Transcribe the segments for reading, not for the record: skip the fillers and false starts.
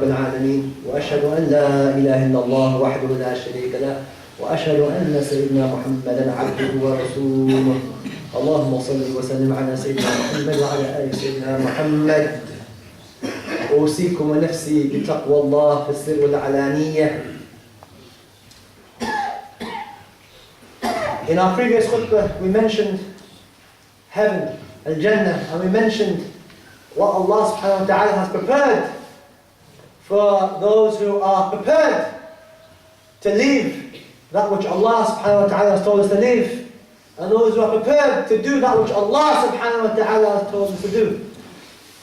العالمين وأشهد أن لا إله إلا الله وحده لا شريك له وأشهد أن سيدنا محمدا عبده ورسوله. اللهم صل وسلم على سيدنا محمد وعلى آل سيدنا محمد. أوصيكم ونفسي بتقوى الله في السر والعلانية. In our previous khutbah we mentioned heaven, al-Jannah, and we mentioned what Allah subhanahu wa ta'ala has prepared for those who are prepared to leave that which Allah subhanahu wa ta'ala has told us to leave, and those who are prepared to do that which Allah subhanahu wa ta'ala has told us to do.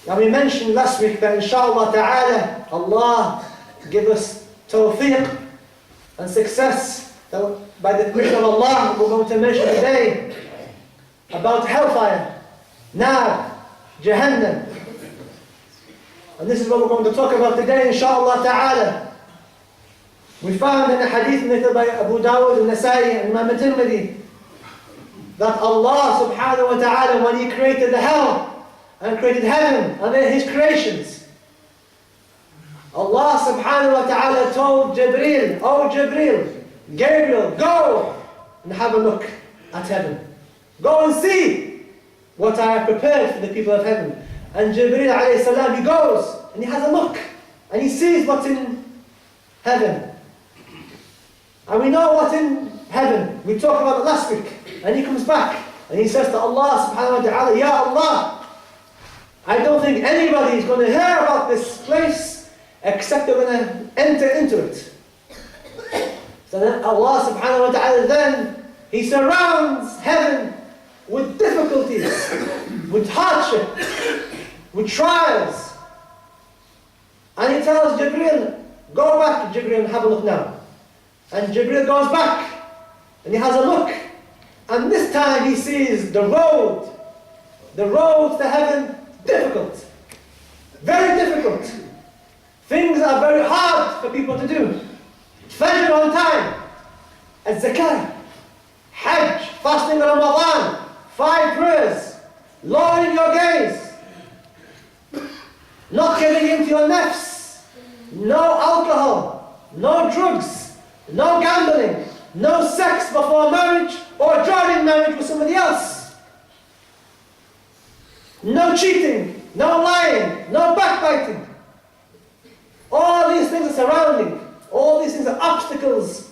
And we mentioned last week that inshallah ta'ala Allah give us tawfiq and success, that by the permission of Allah we're going to mention today about hellfire, nar, Jahannam. And this is what we're going to talk about today, inshaAllah ta'ala. We found in a hadith narrated by Abu Dawud and Nasa'i and Imam al-Tirmidhi that Allah subhanahu wa ta'ala, when He created the hell and created heaven and then His creations, Allah subhanahu wa ta'ala told Jibreel, "Oh Jibreel, Gabriel, go and have a look at heaven. Go and see what I have prepared for the people of heaven." And Jibreel alayhi salam, he goes and he has a look and he sees what's in heaven. And we know what's in heaven. We talked about it last week. And he comes back and he says to Allah subhanahu wa ta'ala, "Ya Allah, I don't think anybody is going to hear about this place except they're going to enter into it." So then Allah subhanahu wa ta'ala then, He surrounds heaven with difficulties, with hardship, with trials. And He tells Jibreel, "Go back, Jibreel, and have a look now." And Jibreel goes back and he has a look. And this time he sees the road to heaven difficult. Very difficult. Things are very hard for people to do. Fajr on time, az-zakah, hajj, fasting Ramadan, 5 prayers, lowering your gaze, not getting into your nafs, no alcohol, no drugs, no gambling, no sex before marriage or during marriage with somebody else, no cheating, no lying, no backbiting. All these things are surrounding. All these things are obstacles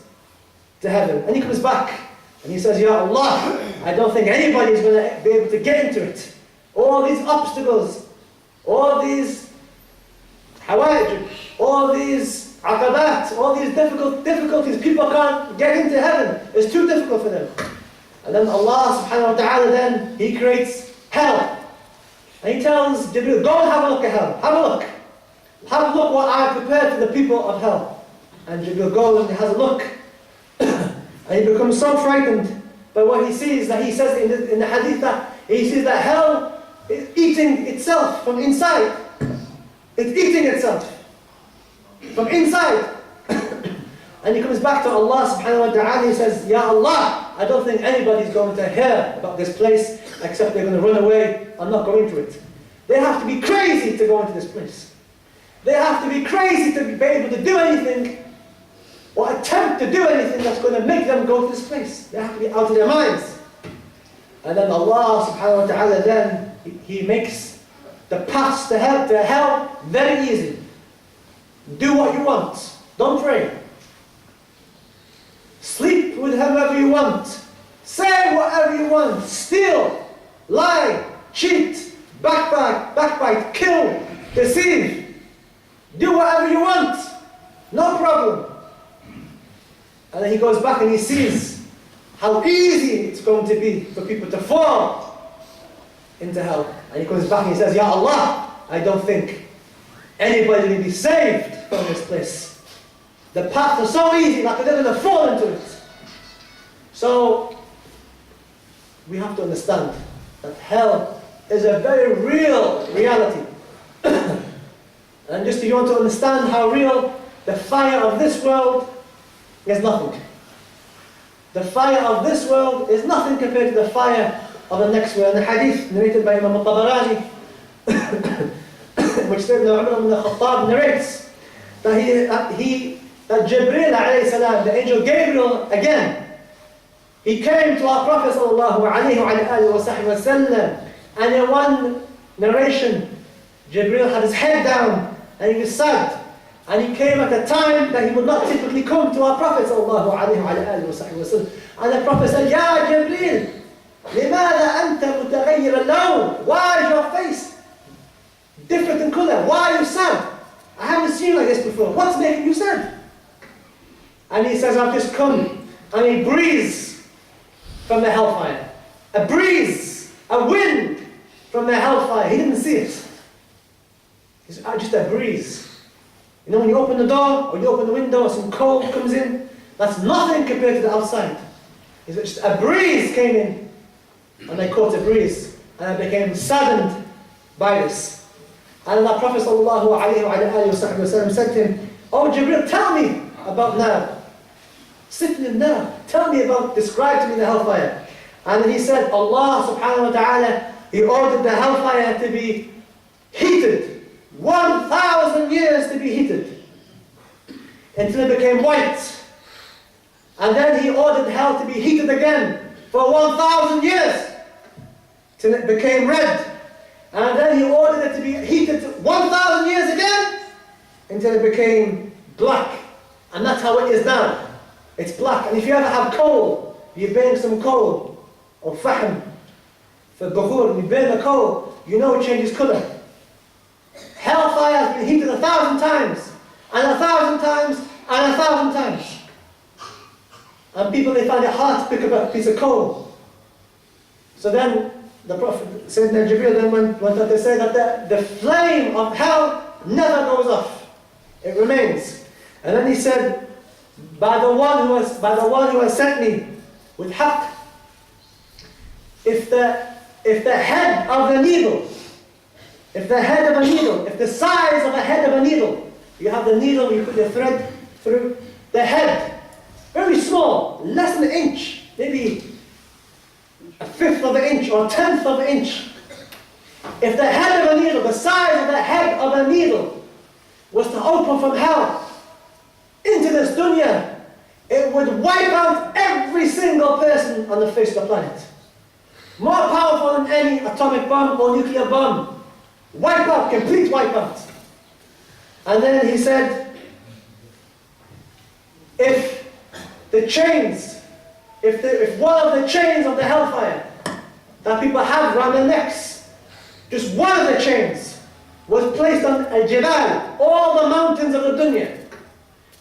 to heaven. And he comes back and he says, "Ya Allah, I don't think anybody is going to be able to get into it. All these obstacles, all these hawaj, all these aqabat, all these difficulties, people can't get into heaven. It's too difficult for them." And then Allah subhanahu wa ta'ala then, He creates hell. And He tells Jibreel, "Go and have a look at hell. Have a look. Have a look what I have prepared for the people of hell." And Jibreel goes and he has a look. And he becomes so frightened by what he sees that he says in the hadith that he sees that hell is eating itself from inside. It's eating itself from inside. And he comes back to Allah subhanahu wa ta'ala and he says, "Ya Allah, I don't think anybody's going to hear about this place except they're going to run away and not go into it. They have to be crazy to go into this place. They have to be crazy to be able to do anything or attempt to do anything that's going to make them go to this place. They have to be out of their minds." And then Allah subhanahu wa ta'ala then, He makes the paths to hell very easy. Do what you want. Don't pray. Sleep with whoever you want. Say whatever you want. Steal, lie, cheat, backbite, kill, deceive. Do whatever you want. No problem. And then he goes back and he sees how easy it's going to be for people to fall into hell. And he comes back and he says, "Ya Allah, I don't think anybody will be saved from this place. The path is so easy that they're going to fall into it." So, we have to understand that hell is a very real reality. And just if you want to understand how real, the fire of this world is nothing. The fire of this world is nothing compared to the fire of the next world. And the hadith narrated by Imam al-Tabarani, which Sayyidina Umar ibn al-Khattab narrates, that Jibreel alayhi salam, the angel Gabriel again, he came to our Prophet sallallahu alayhi wa sallam, and in one narration, Jibreel had his head down and he was sad. And he came at a time that he would not typically come to our Prophet sallallahu alayhi wa sallam. And the Prophet said, Ya Jibreel, لماذا أنت متغير اللون? Why is your face different in colour? Why are you sad? I haven't seen you like this before. What's making you sad? And he says, I've just come. And he breathes from the hellfire. A breeze, a wind from the hellfire. He didn't see it. It's just a breeze. You know, when you open the door or you open the window, some cold comes in. That's nothing compared to the outside. It's just a breeze came in. And I caught a breeze. And I became saddened by this. And the Prophet ﷺ said to him, Oh Jibreel, tell me about Nar. Sit in Nar. Tell me about, describe to me the hellfire. And then he said, Allah subhanahu wa ta'ala, He ordered the hellfire to be heated. 1,000 years to be heated. Until it became white. And then He ordered hell to be heated again for 1,000 years. Till it became red. And then He ordered it to be heated 1,000 years again, until it became black. And that's how it is now. It's black. And if you ever have coal, you burn some coal, or fahm, for bukhur, and you burn the coal, you know it changes colour. Hellfire has been heated 1,000 times, and 1,000 times, and 1,000 times. And people, they find it hard to pick up a piece of coal. So then, the Prophet, Sayyidina Jibreel, then went on to say that the flame of hell never goes off. It remains. And then he said, by the one who has sent me with haqq, if the head of the needle, if the size of the head of a needle, you have the needle, you put the thread through, the head, very small, less than an inch, maybe a fifth of an inch or a tenth of an inch. If the head of a needle, the size of the head of a needle, was to open from hell into this dunya, it would wipe out every single person on the face of the planet. More powerful than any atomic bomb or nuclear bomb. Wipe out, complete wipe out. And then he said, if one of the chains of the hellfire that people have around their necks, just one of the chains was placed on a jibal, all the mountains of the dunya,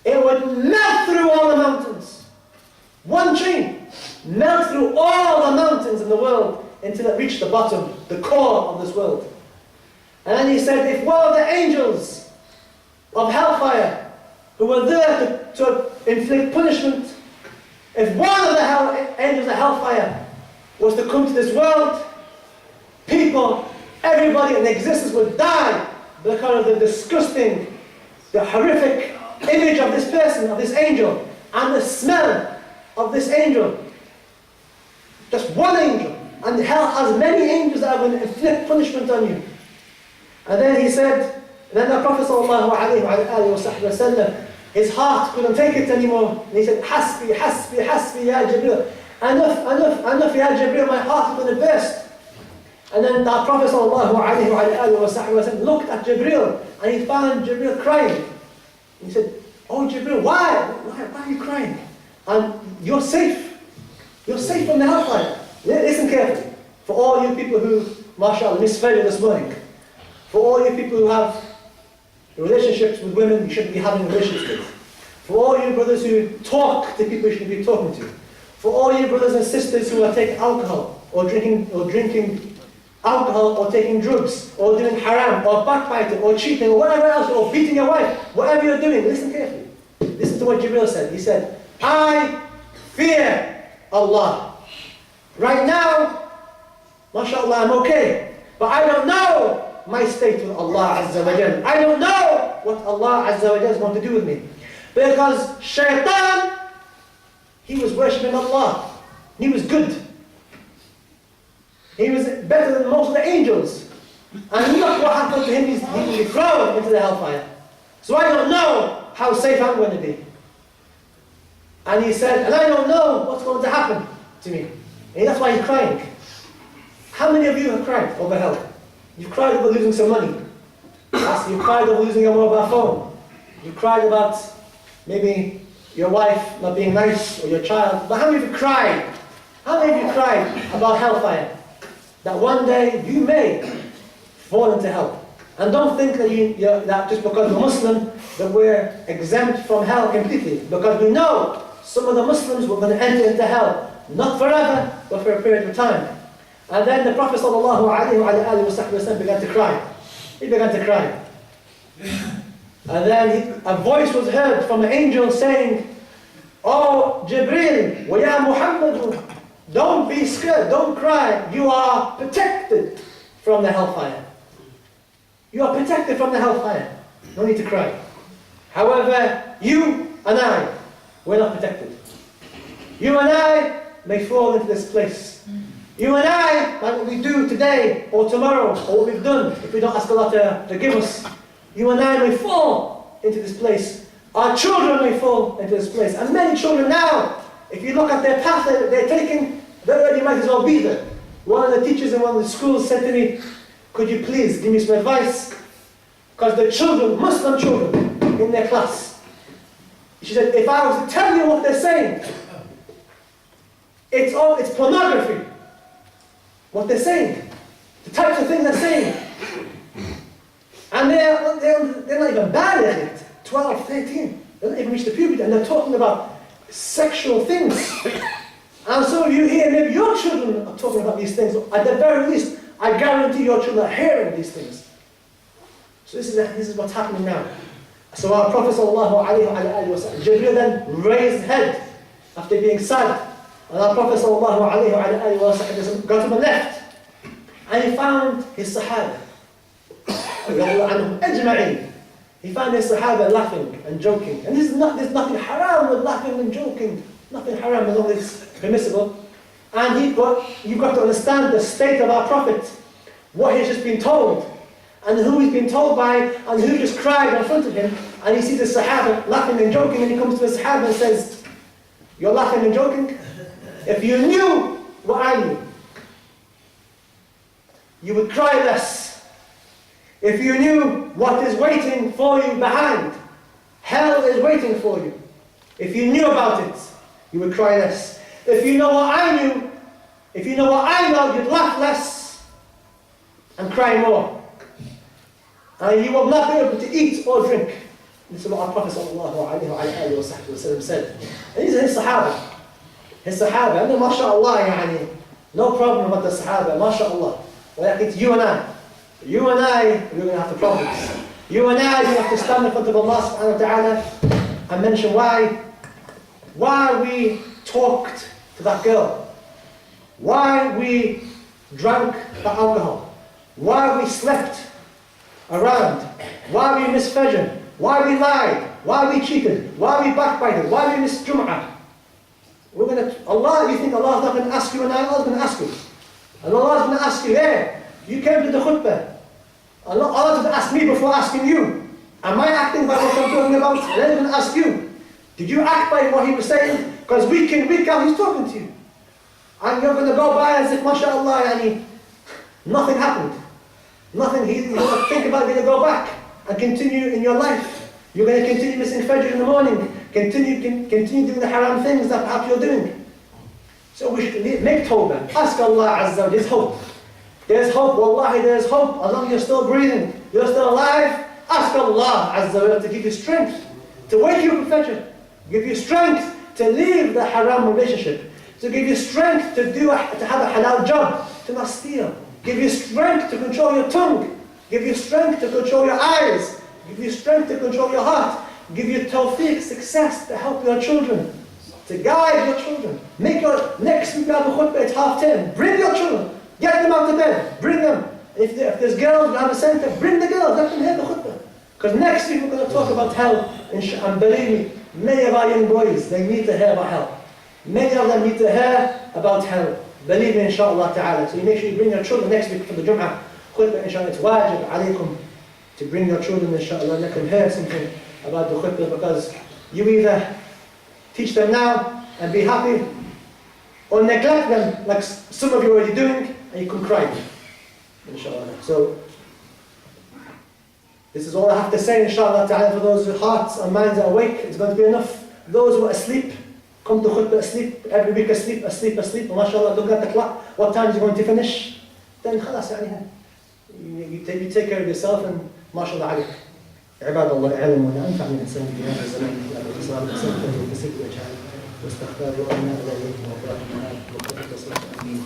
it would melt through all the mountains. One chain, melt through all the mountains in the world until it reached the bottom, the core of this world. And then he said, if one of the angels of hellfire, who were there to inflict punishment, if one of the angels of hellfire was to come to this world, people, everybody in existence would die because of the disgusting, the horrific image of this person, of this angel, and the smell of this angel. Just one angel. And hell has many angels that are going to inflict punishment on you. And then he said, then the Prophet ﷺ, his heart couldn't take it anymore. And he said, Hasbi, Hasbi, Hasbi, Ya Jibreel. Enough, Ya Jibreel, my heart is going to burst. And then the Prophet ﷺ looked at Jibreel, and he found Jibreel crying. He said, Oh Jibreel, why are you crying? And you're safe. You're safe from the hellfire. Listen carefully. For all you people who, mashallah, misfed this morning. For all you people who have relationships with women you shouldn't be having relationships with. For all you brothers who talk to people you shouldn't be talking to. For all you brothers and sisters who are taking alcohol, or drinking alcohol, or taking drugs, or doing haram, or backbiting, or cheating, or whatever else, or beating your wife, whatever you're doing, listen carefully. Listen to what Jibreel said. He said, I fear Allah. Right now, mashallah, I'm okay. But I don't know my state with Allah Azza wa Jal. I don't know what Allah Azza wa Jal is going to do with me. Because Shaitan, he was worshipping Allah. He was good. He was better than most of the angels. And look what happened to him. He was thrown into the hellfire. So I don't know how safe I'm going to be. And he said, and I don't know what's going to happen to me. And that's why he's crying. How many of you have cried over health? You've cried over losing some money. Yes, you've cried over losing your mobile phone. You've cried about maybe your wife not being nice or your child. But how many of you cried? How many of you cried about hellfire? That one day you may fall into hell. And don't think that, that just because we're Muslim that we're exempt from hell completely. Because we know some of the Muslims were going to enter into hell. Not forever, but for a period of time. And then the Prophet ﷺ began to cry. He began to cry. And then a voice was heard from an angel saying, "Oh Jibreel, wa ya Muhammad, don't be scared, don't cry. You are protected from the hellfire. You are protected from the hellfire. No need to cry. However, you and I, we're not protected. You and I may fall into this place. You and I, like what we do today or tomorrow, or what we've done, if we don't ask Allah to forgive us, you and I may fall into this place. Our children may fall into this place. And many children now, if you look at their path they're taking, they already might as well be there. One of the teachers in one of the schools said to me, "Could you please give me some advice?" Because the children, Muslim children, in their class, she said, if I was to tell you what they're saying, it's pornography. What they're saying, the types of things they're saying. And they're not even bad at it, 12, 13. They don't even reach the puberty, and they're talking about sexual things. And so you hear, maybe your children are talking about these things. At the very least, I guarantee your children are hearing these things. So this is what's happening now. So our Prophet ﷺ, Jibreel then raised his head after being sad. And our Prophet ﷺ got to the left. And he found his Sahaba. He found his Sahaba laughing and joking. And there's nothing haram with laughing and joking. Nothing haram as long as it's permissible. And you've got to understand the state of our Prophet. What he's just been told. And who he's been told by, and who just cried in front of him. And he sees the Sahaba laughing and joking, and he comes to the Sahaba and says, "You're laughing and joking? If you knew what I knew, you would cry less. If you knew what is waiting for you behind, hell is waiting for you. If you knew about it, you would cry less. If you know what I knew, if you know what I know, you'd laugh less and cry more. And you will not be able to eat or drink." This is what our Prophet ﷺ said. And these are his Sahaba. His Sahaba, and mashallah, no problem about the Sahaba, mashallah. But I think you and I, we're going to have the problems. You and I, we have to stand in front of Allah subhanahu wa ta'ala and mention why we talked to that girl, why we drank the alcohol, why we slept around, why we missed Fajr, why we lied, why we cheated, why we backbited, why we missed Jum'ah. You think Allah's not going to ask you, and Allah's going to ask you. And Allah's going to ask you, hey, you came to the khutbah. Allah's going to ask me before asking you. Am I acting by what I'm talking about? And then He's going to ask you, did you act by what He was saying? Because week in, week out, He's talking to you. And you're going to go by as if, mashallah, nothing happened. Nothing. You're going to think about it, you're going to go back and continue in your life. You're going to continue missing Fajr in the morning. Continue doing the haram things that perhaps you're doing. So we should make tawbah. Ask Allah Azza wa Jalla. There's hope. There's hope. Wallahi, there's hope. As long as you're still breathing, you're still alive. Ask Allah Azza wa Jalla to give you strength to wake you up in Fajr. Give you strength to leave the haram relationship. To give you strength to have a halal job. To not steal. Give you strength to control your tongue. Give you strength to control your eyes. Give you strength to control your heart. Give you tawfiq, success to help your children. To guide your children. Next week we have a khutbah, it's 10:30. Bring your children. Get them out of bed. Bring them. If there's girls, we have a center. Bring the girls. Let them hear the khutbah. Because next week we're going to talk about hell. And believe me, many of our young boys, they need to hear about hell. Many of them need to hear about hell. Believe me, inshallah ta'ala. So you make sure you bring your children next week for the Jum'ah khutbah, inshallah. It's wajib alaykum to bring your children, inshallah, let them hear something about the khutbah, because you either teach them now and be happy, or neglect them like some of you are already doing, and you can cry. Inshallah. So, this is all I have to say, inshallah ta'ala, for those whose hearts and minds are awake. It's going to be enough. Those who are asleep, come to khutbah asleep, every week asleep. And mashallah, look at the clock, what time is it going to finish? Then khalas, you take care of yourself, and mashallah alayk. عباد الله اعلموا ان انفع من الانسان في هذا الزمان الاتصال بسبب وتسد واجعال واستغفار وامنا اليه وقراءه النهار وقراءه الصلاه امين